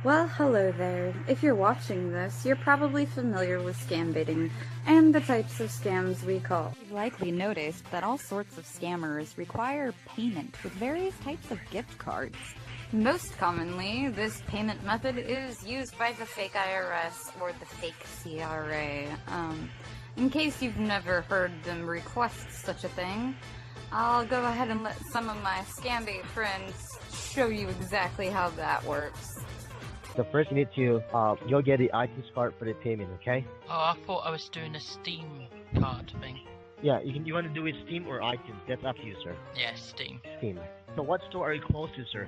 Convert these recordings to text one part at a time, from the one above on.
Well, hello there. If you're watching this, you're probably familiar with scam baiting and the types of scams we call. You've likely noticed that all sorts of scammers require payment with various types of gift cards. Most commonly, this payment method is used by the fake IRS or the fake CRA. In case you've never heard them request such a thing, I'll go ahead and let some of my SCAMBAIT friends show you exactly how that works. So first you need to, you'll get the iTunes card for the payment, okay? Oh, I thought I was doing a Steam card thing. Yeah, you want to do it Steam or iTunes? That's up to you, sir. Yeah, Steam. Steam. So what store are you close to, sir?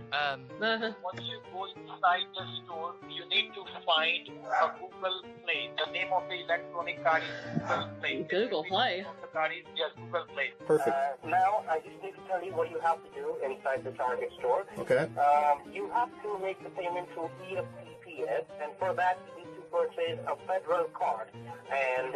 Once you go inside the store, you need to find a Google Play. The name of the electronic card is Google Play. Google Play? The card is just Google Play. Perfect. Now, I just need to tell you what you have to do inside the Target store. Okay. You have to make the payment through either PPS, and for that, you need to purchase a federal card. And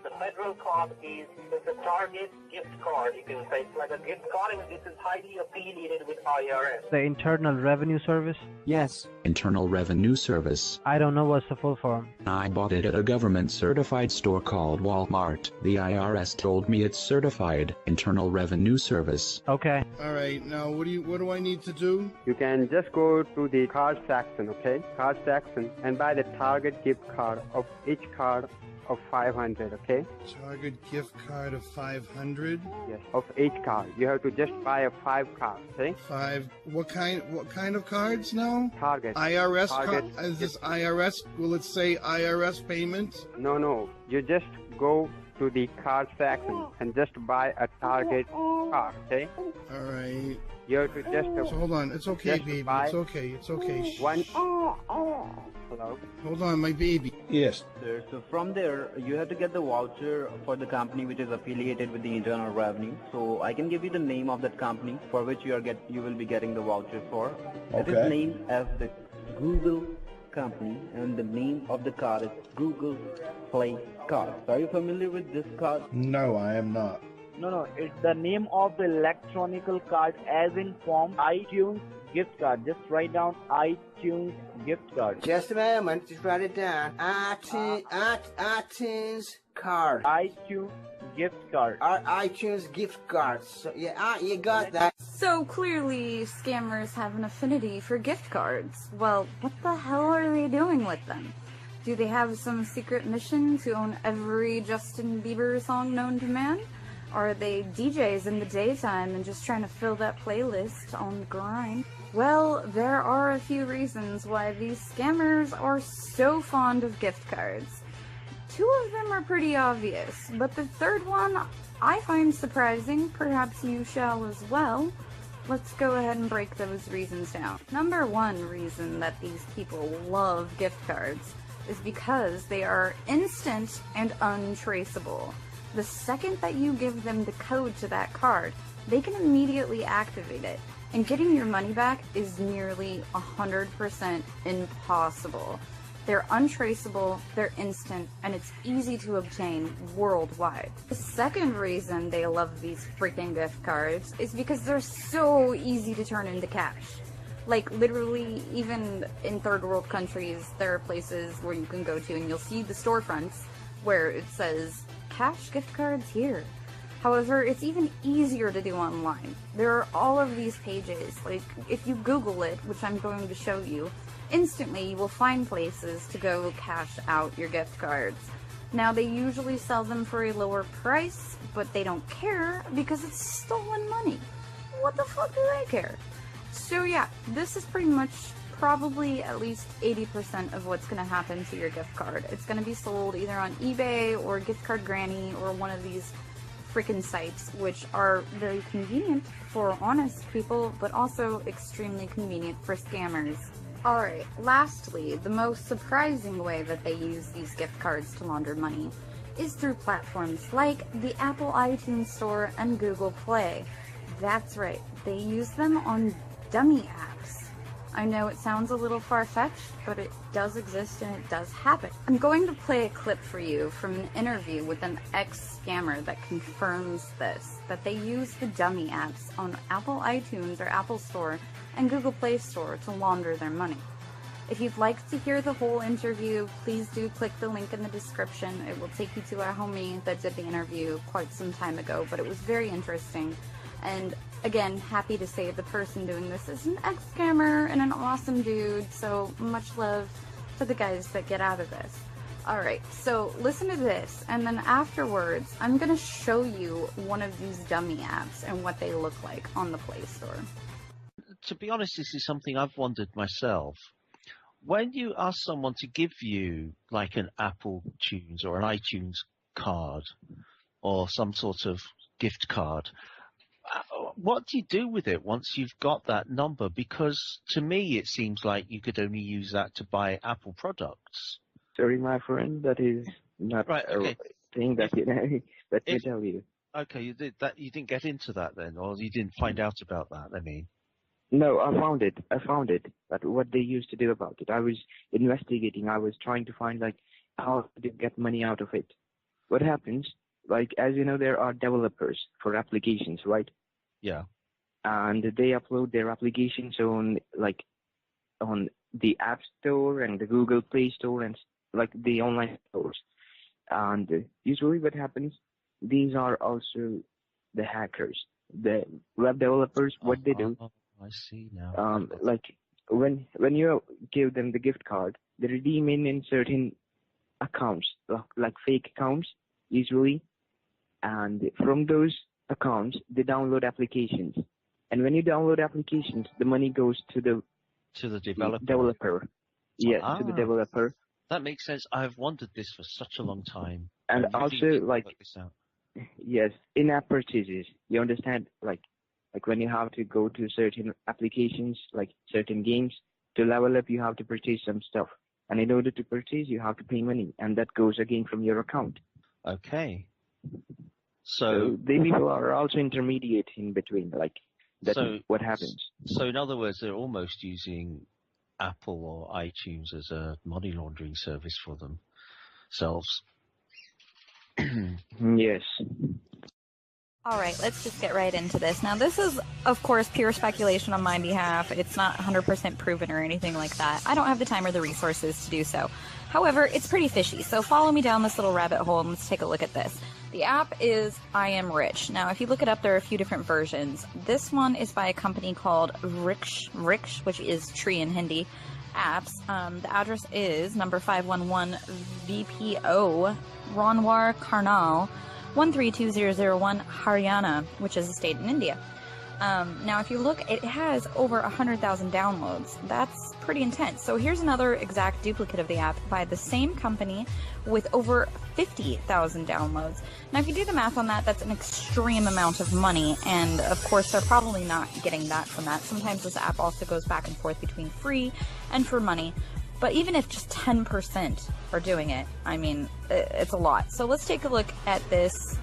the federal card is a Target gift card. You can say it's like a gift card, and this is highly affiliated with IRS. The Internal Revenue Service? Yes. Internal Revenue Service. I don't know what's the full form. I bought it at a government-certified store called Walmart. The IRS told me it's certified. Internal Revenue Service. Okay. Alright, now what do I need to do? You can just go to the card section, okay? Card section, and buy the Target gift card of each card of 500, okay? Target gift card of 500? Yes, of each card. You have to just buy a 5 cards, okay? 5. What kind of cards now? Target. IRS Target. Is this IRS? Will it say IRS payment? No. You just go to the card section and just buy a Target card, okay? Alright. You have to just... So hold on. It's okay, just baby. buy It's okay. It's okay. Shh. one... Hello? Hold on, my baby. Yes. Sir, so from there, you have to get the voucher for the company which is affiliated with the Internal Revenue. So I can give you the name of that company for which you will be getting the voucher for. Okay. It is named as the Google company, and the name of the card is Google Play card. So are you familiar with this card? No, I am not. No, it's the name of the electronical card as in form iTunes gift card. Just write down iTunes gift card. Just a moment, just write it down. iTunes card. iTunes gift card. iTunes gift card. So yeah, you got that. So clearly, scammers have an affinity for gift cards. Well, what the hell are they doing with them? Do they have some secret mission to own every Justin Bieber song known to man? Are they DJs in the daytime and just trying to fill that playlist on the grind? Well, there are a few reasons why these scammers are so fond of gift cards. 2 of them are pretty obvious, but the third one I find surprising. Perhaps you shall as well. Let's go ahead and break those reasons down. Number 1 reason that these people love gift cards is because they are instant and untraceable. The second that you give them the code to that card, they can immediately activate it, and getting your money back is nearly 100% impossible. They're untraceable, they're instant, and it's easy to obtain worldwide. The second reason they love these freaking gift cards is because they're so easy to turn into cash. Like, literally, even in third world countries, there are places where you can go to and you'll see the storefronts where it says, cash gift cards here. However, it's even easier to do online. There are all of these pages, like, if you Google it, which I'm going to show you, instantly you will find places to go cash out your gift cards. Now, they usually sell them for a lower price, but they don't care because it's stolen money. What the fuck do they care? So yeah, this is pretty much probably at least 80% of what's going to happen to your gift card. It's going to be sold either on eBay or Gift Card Granny or one of these freaking sites, which are very convenient for honest people, but also extremely convenient for scammers. Alright, lastly, the most surprising way that they use these gift cards to launder money is through platforms like the Apple iTunes Store and Google Play. That's right, they use them on dummy apps. I know it sounds a little far-fetched, but it does exist and it does happen. I'm going to play a clip for you from an interview with an ex-scammer that confirms this, that they use the dummy apps on Apple iTunes or Apple Store and Google Play Store to launder their money. If you'd like to hear the whole interview, please do click the link in the description. It will take you to a homie that did the interview quite some time ago, but it was very interesting. And again, happy to say the person doing this is an ex-scammer and an awesome dude, so much love to the guys that get out of this. Alright, so listen to this, and then afterwards, I'm going to show you one of these dummy apps and what they look like on the Play Store. To be honest, this is something I've wondered myself. When you ask someone to give you like an Apple Tunes or an iTunes card or some sort of gift card, what do you do with it once you've got that number? Because to me it seems like you could only use that to buy Apple products. Sorry, my friend, that is not right, okay. a thing that let me tell you. Okay, you didn't get into that then, or you didn't find out about that, I mean. No, I found it. But what they used to do about it, I was investigating. I was trying to find like how to get money out of it. What happens? Like, as you know, there are developers for applications, right? Yeah. And they upload their applications on the App Store and the Google Play Store and like the online stores. And usually what happens, these are also the hackers, the web developers. What they do, I see now. like when you give them the gift card, they redeem in certain accounts, like fake accounts usually, and from those accounts they download applications. And when you download applications, the money goes to the developer. Yeah, to the developer. That makes sense. I've wondered this for such a long time. And also, like, yes, in-app purchases. You understand, like when you have to go to certain applications, like certain games, to level up, you have to purchase some stuff. And in order to purchase, you have to pay money, and that goes again from your account. Okay. So the people are also intermediate in between, like that's what happens. So in other words, they're almost using Apple or iTunes as a money laundering service for themselves. Yes. Alright, let's just get right into this. Now this is, of course, pure speculation on my behalf. It's not 100% proven or anything like that. I don't have the time or the resources to do so. However, it's pretty fishy, so follow me down this little rabbit hole and let's take a look at this. The app is I Am Rich. Now, if you look it up, there are a few different versions. This one is by a company called Ricksh, which is tree in Hindi, apps. The address is number 511 VPO, Ranwar Karnal, 132001, Haryana, which is a state in India. Now, if you look, it has over 100,000 downloads. That's pretty intense. So here's another exact duplicate of the app by the same company with over 50,000 downloads. Now, if you do the math on that, that's an extreme amount of money, and of course, they're probably not getting that from that. Sometimes this app also goes back and forth between free and for money. But even if just 10% are doing it, I mean, it's a lot. So let's take a look at this.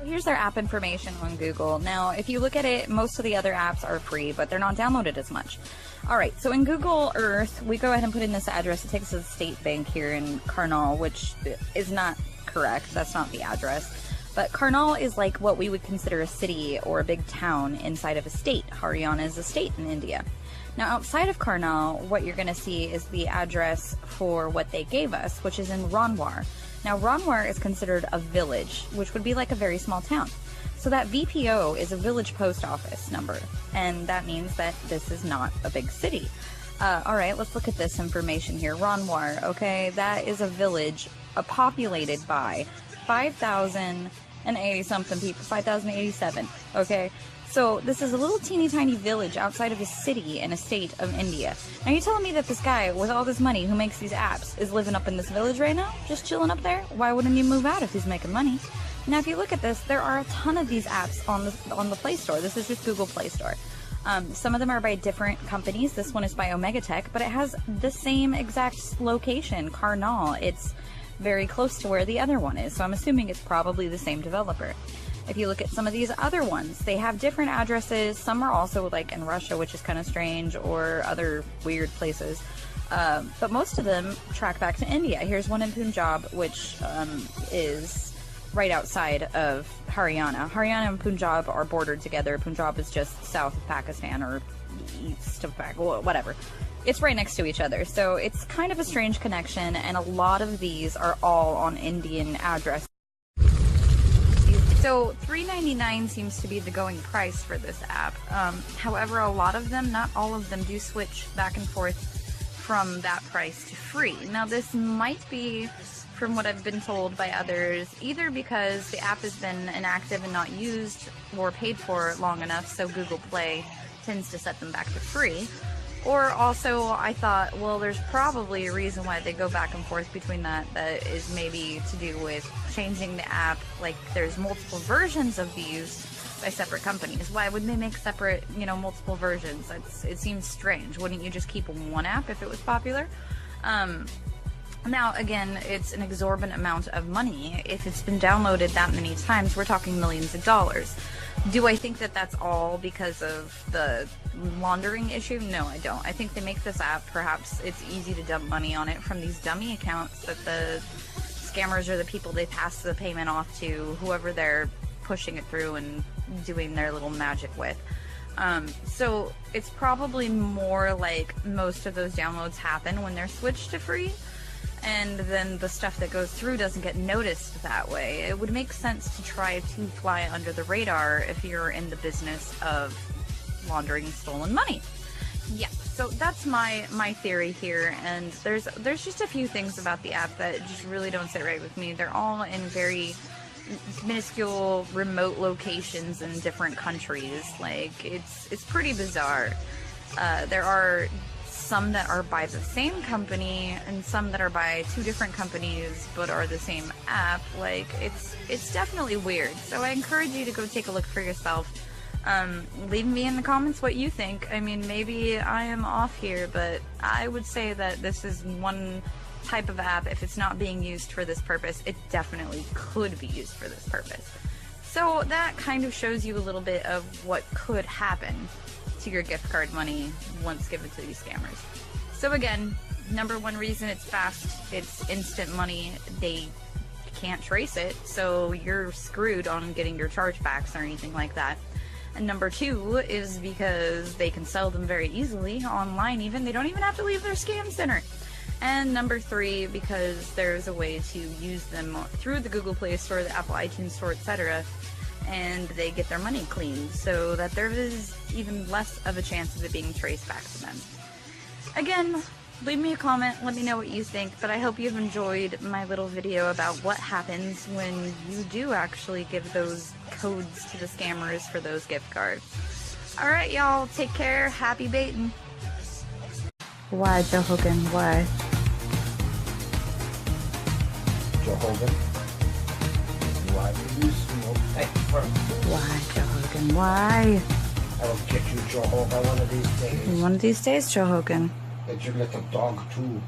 Here's their app information on Google. Now, if you look at it, most of the other apps are free, but they're not downloaded as much. Alright, so in Google Earth, we go ahead and put in this address. It takes us to the state bank here in Karnal, which is not correct. That's not the address. But Karnal is like what we would consider a city or a big town inside of a state. Haryana is a state in India. Now, outside of Karnal, what you're going to see is the address for what they gave us, which is in Ranwar. Now, Ranwar is considered a village, which would be like a very small town. So that VPO is a village post office number, and that means that this is not a big city. Alright, let's look at this information here. Ranwar, okay, that is a village populated by 5,080-something people, 5,087, okay? So this is a little teeny tiny village outside of a city in a state of India. Now you're telling me that this guy with all this money who makes these apps is living up in this village right now? Just chilling up there? Why wouldn't he move out if he's making money? Now if you look at this, there are a ton of these apps on the Play Store. This is just Google Play Store. Some of them are by different companies. This one is by Omega Tech, but it has the same exact location, Karnal. It's very close to where the other one is, so I'm assuming it's probably the same developer. If you look at some of these other ones, they have different addresses. Some are also like in Russia, which is kind of strange, or other weird places. But most of them track back to India. Here's one in Punjab, which is right outside of Haryana. Haryana and Punjab are bordered together. Punjab is just south of Pakistan or east of Pakistan, whatever. it's right next to each other, so it's kind of a strange connection, and a lot of these are all on Indian addresses. So $3.99 seems to be the going price for this app. However, a lot of them, not all of them, do switch back and forth from that price to free. Now this might be, from what I've been told by others, either because the app has been inactive and not used or paid for long enough, so Google Play tends to set them back to free. Or also, I thought, well, there's probably a reason why they go back and forth between that is maybe to do with changing the app. Like, there's multiple versions of these by separate companies. Why would they make separate, multiple versions? It seems strange. Wouldn't you just keep one app if it was popular? Now, again, it's an exorbitant amount of money. If it's been downloaded that many times, we're talking millions of dollars. Do I think that that's all because of the laundering issue? No, I don't. I think they make this app, perhaps it's easy to dump money on it from these dummy accounts that the scammers or the people they pass the payment off to, whoever they're pushing it through and doing their little magic with. So it's probably more like most of those downloads happen when they're switched to free, and then the stuff that goes through doesn't get noticed that way. It would make sense to try to fly under the radar if you're in the business of laundering stolen money. Yeah, so that's my theory here, and there's just a few things about the app that just really don't sit right with me. They're all in very minuscule remote locations in different countries. Like, it's pretty bizarre. There are some that are by the same company and some that are by two different companies but are the same app. Like, it's definitely weird. So I encourage you to go take a look for yourself. Leave me in the comments what you think. I mean, maybe I am off here, but I would say that this is one type of app. If it's not being used for this purpose, it definitely could be used for this purpose. So that kind of shows you a little bit of what could happen to your gift card money once given to these scammers. So again, number one reason it's fast, it's instant money. They can't trace it, so you're screwed on getting your chargebacks or anything like that. And number two is because they can sell them very easily online even. They don't even have to leave their scam center. And number three, because there's a way to use them through the Google Play Store, the Apple iTunes Store, etc., and they get their money cleaned, so that there is even less of a chance of it being traced back to them. Again, leave me a comment, let me know what you think, but I hope you've enjoyed my little video about what happens when you do actually give those codes to the scammers for those gift cards. Alright, y'all, take care, happy baiting. Why, Joe Hogan, why? Joe Hogan, why do you smoke paper? Why, Joe Hogan, why? I will get you, Joe Hogan, one of these days. One of these days, Joe Hogan. Get your little dog too.